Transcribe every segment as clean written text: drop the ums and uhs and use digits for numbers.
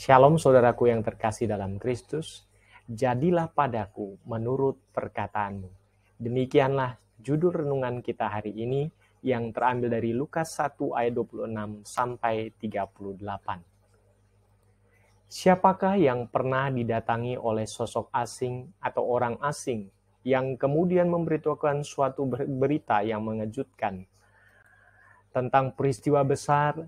Shalom saudaraku yang terkasih dalam Kristus, jadilah padaku menurut perkataanmu. Demikianlah judul renungan kita hari ini yang terambil dari Lukas 1 ayat 26 sampai 38. Siapakah yang pernah didatangi oleh sosok asing atau orang asing yang kemudian memberitahukan suatu berita yang mengejutkan tentang peristiwa besar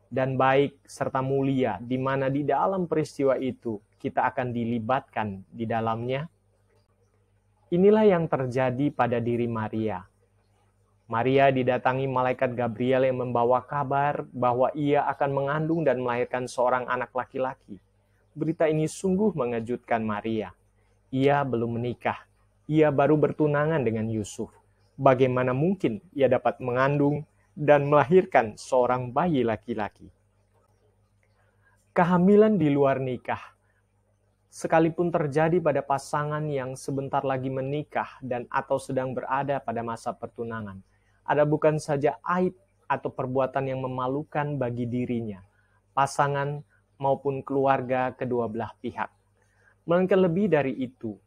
dan baik serta mulia, di mana di dalam peristiwa itu kita akan dilibatkan di dalamnya? Inilah yang terjadi pada diri Maria. Maria didatangi malaikat Gabriel yang membawa kabar bahwa ia akan mengandung dan melahirkan seorang anak laki-laki. Berita ini sungguh mengejutkan Maria. Ia belum menikah. Ia baru bertunangan dengan Yusuf. Bagaimana mungkin ia dapat mengandung dan melahirkan seorang bayi laki-laki? Kehamilan di luar nikah, sekalipun terjadi pada pasangan yang sebentar lagi menikah dan atau sedang berada pada masa pertunangan, ada bukan saja aib atau perbuatan yang memalukan bagi dirinya, pasangan maupun keluarga kedua belah pihak. Melainkan lebih dari itu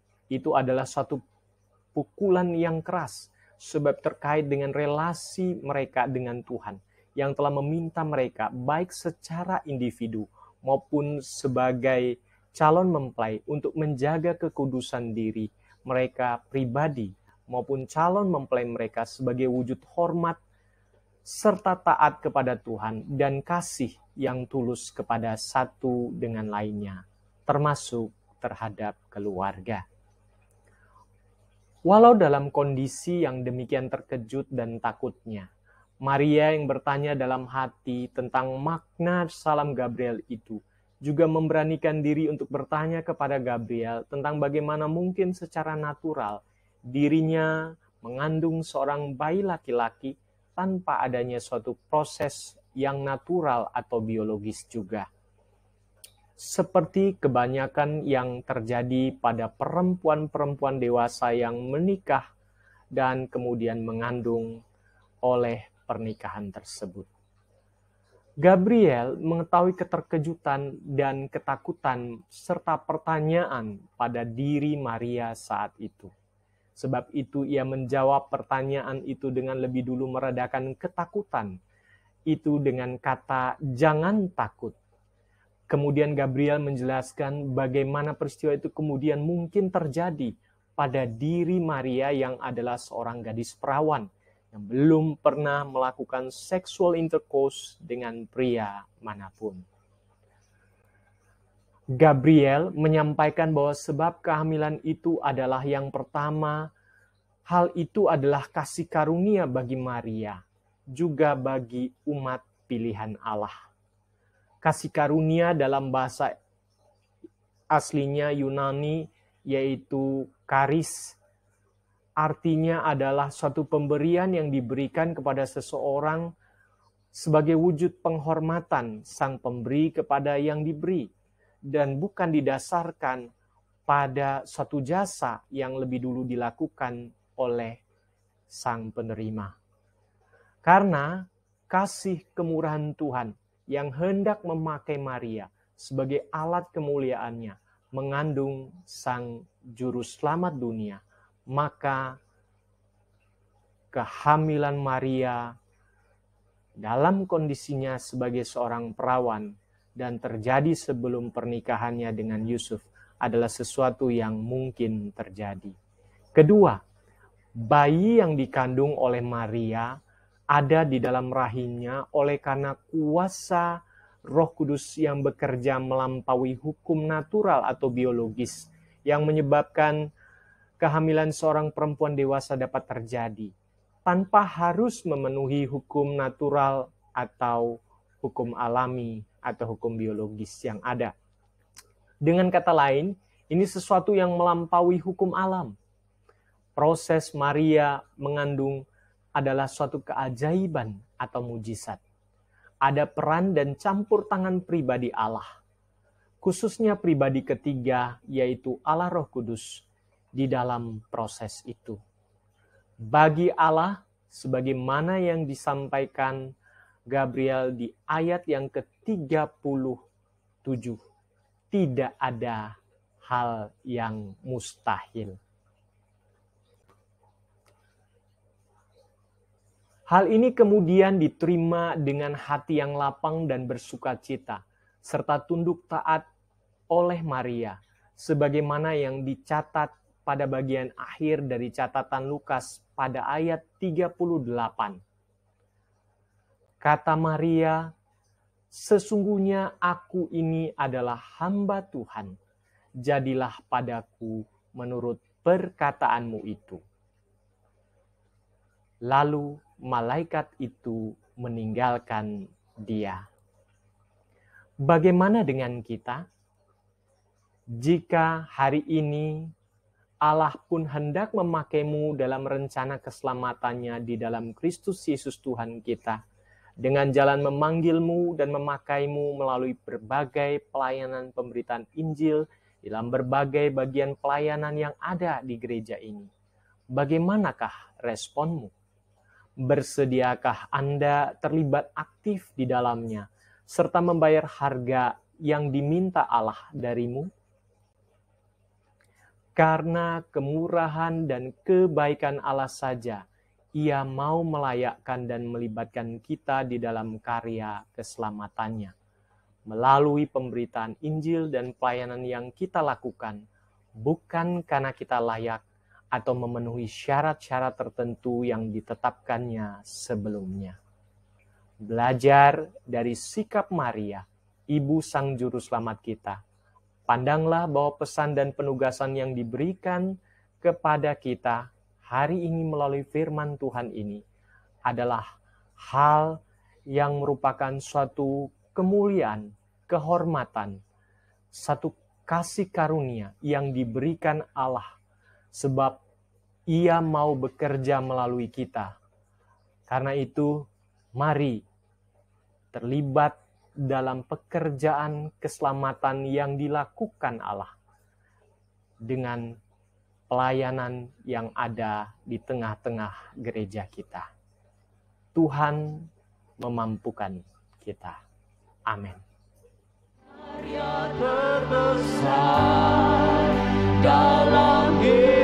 adalah suatu pukulan yang keras, sebab terkait dengan relasi mereka dengan Tuhan, yang telah meminta mereka baik secara individu maupun sebagai calon mempelai untuk menjaga kekudusan diri mereka pribadi maupun calon mempelai mereka sebagai wujud hormat serta taat kepada Tuhan dan kasih yang tulus kepada satu dengan lainnya, termasuk terhadap keluarga. Walau dalam kondisi yang demikian terkejut dan takutnya, Maria yang bertanya dalam hati tentang makna salam Gabriel itu juga memberanikan diri untuk bertanya kepada Gabriel tentang bagaimana mungkin secara natural dirinya mengandung seorang bayi laki-laki tanpa adanya suatu proses yang natural atau biologis juga. Seperti kebanyakan yang terjadi pada perempuan-perempuan dewasa yang menikah dan kemudian mengandung oleh pernikahan tersebut. Gabriel mengetahui keterkejutan dan ketakutan serta pertanyaan pada diri Maria saat itu. Sebab itu ia menjawab pertanyaan itu dengan lebih dulu meredakan ketakutan itu dengan kata "jangan takut". Kemudian Gabriel menjelaskan bagaimana peristiwa itu kemudian mungkin terjadi pada diri Maria yang adalah seorang gadis perawan yang belum pernah melakukan sexual intercourse dengan pria manapun. Gabriel menyampaikan bahwa sebab kehamilan itu adalah yang pertama, hal itu adalah kasih karunia bagi Maria, juga bagi umat pilihan Allah. Kasih karunia dalam bahasa aslinya Yunani yaitu charis, artinya adalah suatu pemberian yang diberikan kepada seseorang sebagai wujud penghormatan sang pemberi kepada yang diberi, dan bukan didasarkan pada suatu jasa yang lebih dulu dilakukan oleh sang penerima. Karena kasih kemurahan Tuhan yang hendak memakai Maria sebagai alat kemuliaannya mengandung sang juru selamat dunia, maka kehamilan Maria dalam kondisinya sebagai seorang perawan dan terjadi sebelum pernikahannya dengan Yusuf adalah sesuatu yang mungkin terjadi. Kedua, bayi yang dikandung oleh Maria ada di dalam rahimnya oleh karena kuasa Roh Kudus yang bekerja melampaui hukum natural atau biologis yang menyebabkan kehamilan seorang perempuan dewasa dapat terjadi tanpa harus memenuhi hukum natural atau hukum alami atau hukum biologis yang ada. Dengan kata lain, ini sesuatu yang melampaui hukum alam. Proses Maria mengandung adalah suatu keajaiban atau mujizat. Ada peran dan campur tangan pribadi Allah, khususnya pribadi ketiga yaitu Allah Roh Kudus di dalam proses itu. Bagi Allah, sebagaimana yang disampaikan Gabriel di ayat yang ke-37, tidak ada hal yang mustahil. Hal ini kemudian diterima dengan hati yang lapang dan bersukacita, serta tunduk taat oleh Maria, sebagaimana yang dicatat pada bagian akhir dari catatan Lukas pada ayat 38. Kata Maria, "Sesungguhnya aku ini adalah hamba Tuhan, jadilah padaku menurut perkataanmu itu." Lalu malaikat itu meninggalkan dia. Bagaimana dengan kita? Jika hari ini Allah pun hendak memakaimu dalam rencana keselamatannya di dalam Kristus Yesus Tuhan kita, dengan jalan memanggilmu dan memakaimu melalui berbagai pelayanan pemberitaan Injil dalam berbagai bagian pelayanan yang ada di gereja ini. Bagaimanakah responmu? Bersediakah Anda terlibat aktif di dalamnya, serta membayar harga yang diminta Allah darimu? Karena kemurahan dan kebaikan Allah saja, Ia mau melayakkan dan melibatkan kita di dalam karya keselamatannya. Melalui pemberitaan Injil dan pelayanan yang kita lakukan, bukan karena kita layak atau memenuhi syarat-syarat tertentu yang ditetapkannya sebelumnya. Belajar dari sikap Maria, Ibu Sang Juru Selamat kita. Pandanglah bahwa pesan dan penugasan yang diberikan kepada kita hari ini melalui firman Tuhan ini adalah hal yang merupakan suatu kemuliaan, kehormatan, satu kasih karunia yang diberikan Allah, sebab Ia mau bekerja melalui kita. Karena itu, mari terlibat dalam pekerjaan keselamatan yang dilakukan Allah dengan pelayanan yang ada di tengah-tengah gereja kita. Tuhan memampukan kita. Amin. Karya terbesar dalam hidup